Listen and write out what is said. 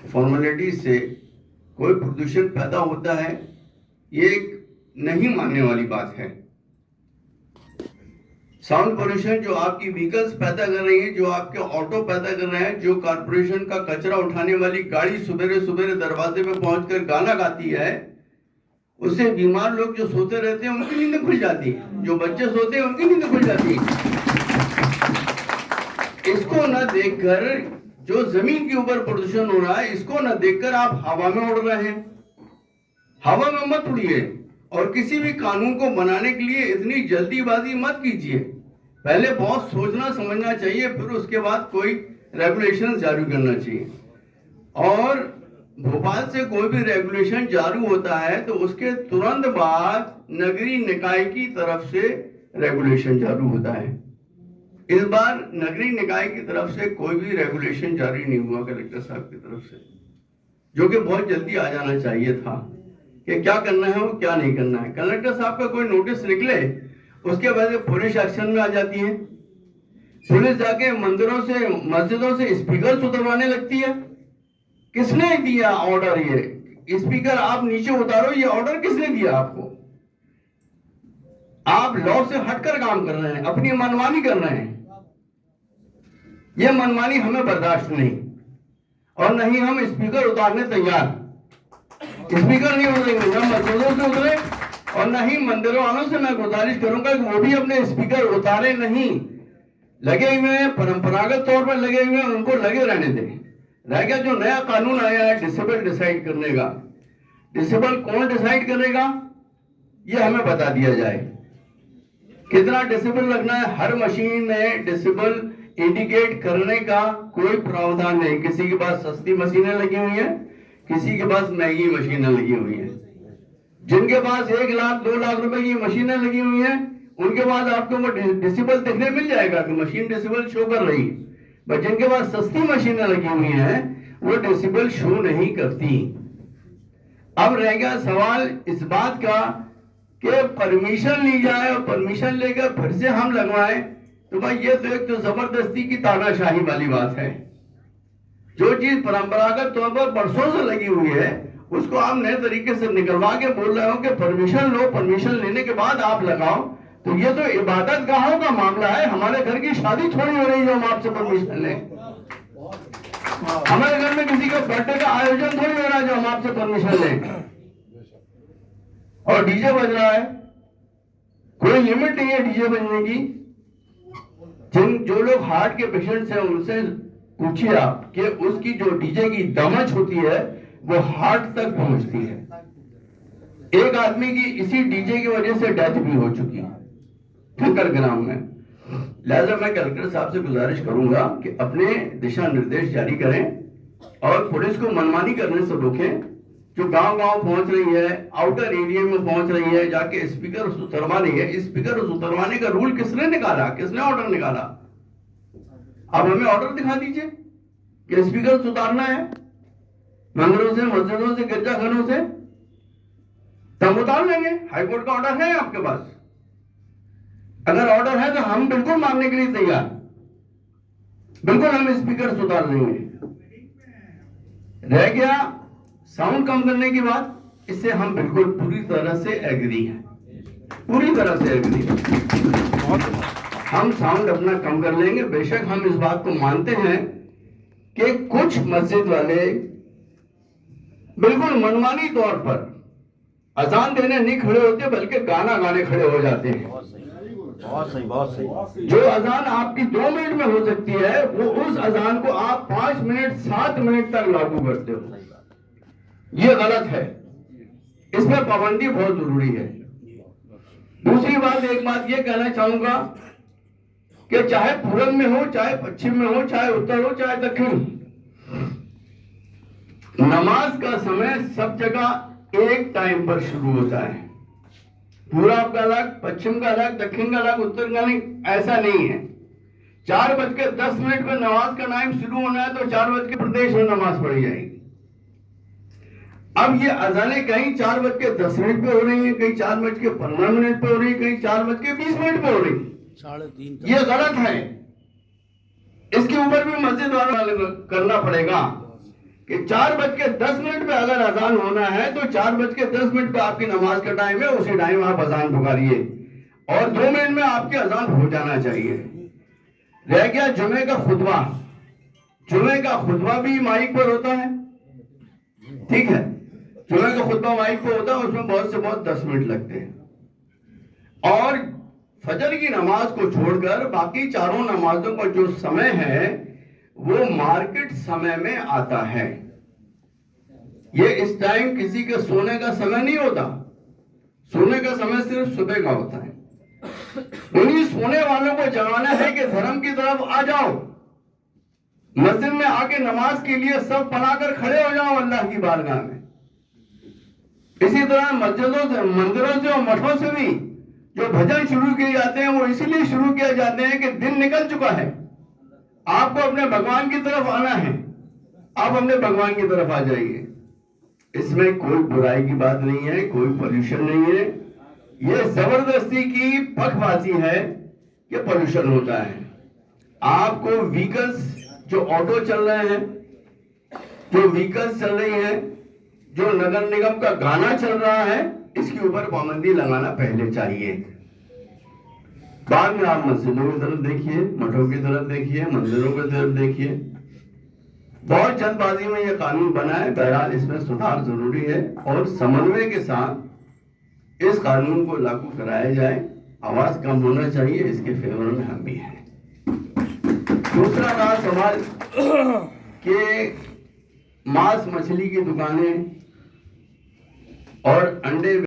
Formality से कोई प्रदूषण पैदा होता है, ये एक नहीं मानने वाली बात है। साउंड पोल्यूशन जो आपकी व्हीकल्स पैदा कर रही है, जो आपके ऑटो पैदा कर रहे हैं, जो कारपोरेशन का कचरा उठाने वाली गाड़ी सुबेरे सुबेरे दरवाजे पे पहुंचकर गाना गाती है, उससे बीमार लोग जो सोते रहते हैं उनकी नींद खुल जाती है, जो बच्चे सोते हैं उनकी नींद खुल जाती है। इसको न देखकर जो जमीन के ऊपर प्रदूषण हो रहा है, इसको न देखकर आप हवा में उड़ रहे हैं। हवा में मत उड़िए और किसी भी कानून को बनाने के लिए इतनी जल्दीबाजी मत कीजिए। पहले बहुत सोचना समझना चाहिए, फिर उसके बाद कोई रेगुलेशन जारी करना चाहिए। और भोपाल से कोई भी रेगुलेशन जारी होता है तो उसके तुरंत बाद नगरीय निकाय की तरफ से रेगुलेशन जारी होता है। इस बार नगरीय निकाय की तरफ से कोई भी रेगुलेशन जारी नहीं हुआ कलेक्टर साहब की तरफ से, जो कि बहुत जल्दी आ जाना चाहिए था कि क्या करना है और क्या नहीं करना है। कलेक्टर साहब का कोई नोटिस निकले, उसके बाद पुलिस एक्शन में आ जाती है। पुलिस जाके मंदिरों से मस्जिदों से स्पीकर उतरवाने लगती है। किसने दिया ऑर्डर? ये स्पीकर आप नीचे उतारो, ये ऑर्डर किसने दिया आपको? आप लॉ से हटकर काम कर रहे हैं, अपनी मनमानी कर रहे हैं। ये मनमानी हमें बर्दाश्त नहीं, और नहीं हम स्पीकर उतारने तैयार। स्पीकर नहीं उतरेंगे, न मस्जिदों से उतरे और न ही मंदिरों वालों से मैं गुजारिश करूंगा कि वो भी अपने स्पीकर उतारे नहीं। लगे हुए हैं, परंपरागत तौर पर लगे हुए हैं, उनको लगे रहने दें। रह गया जो नया कानून आया है डिसेबल डिसाइड करने का, डिसेबल कौन डिसाइड करेगा ये हमें बता दिया जाए। कितना डिसेबल लगना है, हर मशीन में डिसेबल इंडिकेट करने का कोई प्रावधान नहीं। किसी के पास सस्ती मशीनें लगी हुई हैं, किसी के पास महंगी मशीनें लगी हुई हैं। जिनके पास 1 लाख 2 लाख रुपए की मशीनें लगी हुई हैं, उनके पास आपको वो डिसेबल देखने मिल जाएगा कि मशीन डिसेबल शो कर रही है। बट जिनके पास सस्ती मशीनें लगी हुई हैं, वो डिसेबल शो नहीं करती। अब रह गया सवाल इस बात का कि परमिशन ली जाए और परमिशन लेकर फिर से हम लगवाएं, तो भाई ये तो एक तो जबरदस्ती की तानाशाही वाली बात है। जो चीज परंपरागत तौर पर बरसों से लगी हुई है, उसको आप नए तरीके से निकलवा के बोल रहे हो कि परमिशन लो, परमिशन लेने के बाद आप लगाओ। तो ये तो इबादत गाहों का मामला है। हमारे घर की शादी थोड़ी हो रही है जो हम आपसे परमिशन लें। हमारे घर में किसी का बर्थडे का आयोजन थोड़ी हो रहा है जो हम आपसे परमिशन लें। और डीजे बज रहा है, कोई लिमिट नहीं है डीजे बजने की। जो लोग हार्ट के पेशेंट्स हैं उनसे पूछिए आप कि उसकी जो डीजे की दमच होती है वो हार्ट तक पहुंचती है। एक आदमी की इसी डीजे की वजह से डेथ भी हो चुकी है ठक्कर ग्राम में। लिहाजा मैं कलेक्टर साहब से गुजारिश करूंगा कि अपने दिशा निर्देश जारी करें और पुलिस को मनमानी करने से रोकें। जो गांव-गांव पहुंच रही है, आउटर एरिया में पहुंच रही है, जाके स्पीकर उतरवा रही है। स्पीकर उतरवाने का रूल किसने निकाला? किसने ऑर्डर निकाला? आप हमें ऑर्डर दिखा दीजिए कि स्पीकर उतारना है मंदिरों से, मस्जिदों से, गिरजाघरों से, तब उतार लेंगे। हाईकोर्ट का ऑर्डर है आपके पास? अगर ऑर्डर है तो हम बिल्कुल मानने के लिए तैयार, बिल्कुल हम स्पीकर उतार लेंगे। रह गया साउंड कम करने की बात, इससे हम बिल्कुल पूरी तरह से एग्री हैं, पूरी तरह से एग्री। हम साउंड अपना कम कर लेंगे। बेशक हम इस बात को मानते हैं कि कुछ मस्जिद वाले बिल्कुल मनमानी तौर पर अजान देने नहीं खड़े होते, बल्कि गाना गाने खड़े हो जाते हैं। बहुत सही, बहुत सही। जो अजान आपकी 2 मिनट में हो सकती है, वो उस अजान को आप 5 मिनट 7 मिनट तक लागू करते हो। ये गलत है, इसमें पाबंदी बहुत जरूरी है। दूसरी बात, एक बात ये कहना चाहूंगा कि चाहे पूरब में हो, चाहे पश्चिम में हो, चाहे उत्तर हो, चाहे दक्षिण, नमाज का समय सब जगह एक टाइम पर शुरू होता है। पूरब का अलग, पश्चिम का अलग, दक्षिण का अलग, उत्तर का अलग, ऐसा नहीं है। 4:10 पर नमाज का टाइम शुरू होना है तो 4 प्रदेश में नमाज पढ़ी जाएगी। अब ये अजाने कहीं 4:10 पे हो रही है, कहीं 4:15 पे हो रही है, कहीं 4:20 पे हो रही है। 3:30 ये गलत है। इसके ऊपर भी मस्जिद वालों को करना पड़ेगा कि 4:10 पे अगर अजान होना है तो 4:10 पे आपकी नमाज का टाइम है, उसी टाइम आप अजान पुकारिए और 2 मिनट में आपकी अजान हो जाना चाहिए। रह गया जुमे का खुतबा। जुमे का खुतबा भी माइक पर होता है, ठीक है। जुमे का खुतबा माइक पर होता है, उसमें बहुत से बहुत 10 मिनट लगते हैं। और फजर की नमाज को छोड़कर बाकी चारों नमाजों का जो समय है वो मार्केट समय में आता है। ये इस टाइम किसी के सोने का समय नहीं होता, सोने का समय सिर्फ सुबह का होता है। उन्हीं सोने वालों को जगाना है कि धर्म की तरफ आ जाओ, मस्जिद में आके नमाज के लिए सब बनाकर खड़े हो जाओ अल्लाह की बारगाह में। इसी तरह मस्जिदों से, मंदिरों से और मठों से भी जो भजन शुरू किए जाते हैं वो इसीलिए शुरू किए जाते हैं कि दिन निकल चुका है, आपको अपने भगवान की तरफ आना है, आप अपने भगवान की तरफ आ जाइए। इसमें कोई बुराई की बात नहीं है, कोई पोल्यूशन नहीं है। ये जबरदस्ती की पखबाजी है कि पोल्यूशन होता है। आपको व्हीकल्स जो ऑटो चल रहे हैं, जो व्हीकल्स चल रही हैं, जो नगर निगम का गाना चल रहा है, इसके ऊपर पाबंदी लगाना पहले चाहिए। बाद में आप मस्जिदों की तरफ देखिए, मठों की तरफ देखिए, मंदिरों की तरफ देखिए। बहुत जल्दबाजी में यह कानून बना है, बहरहाल इसमें सुधार जरूरी है और समन्वय के साथ इस कानून को लागू कराया जाए। आवाज कम होना चाहिए, इसके फेवर में हम भी हैं। दूसरा रहा सवाल कि मांस मछली की दुकानें और अंडे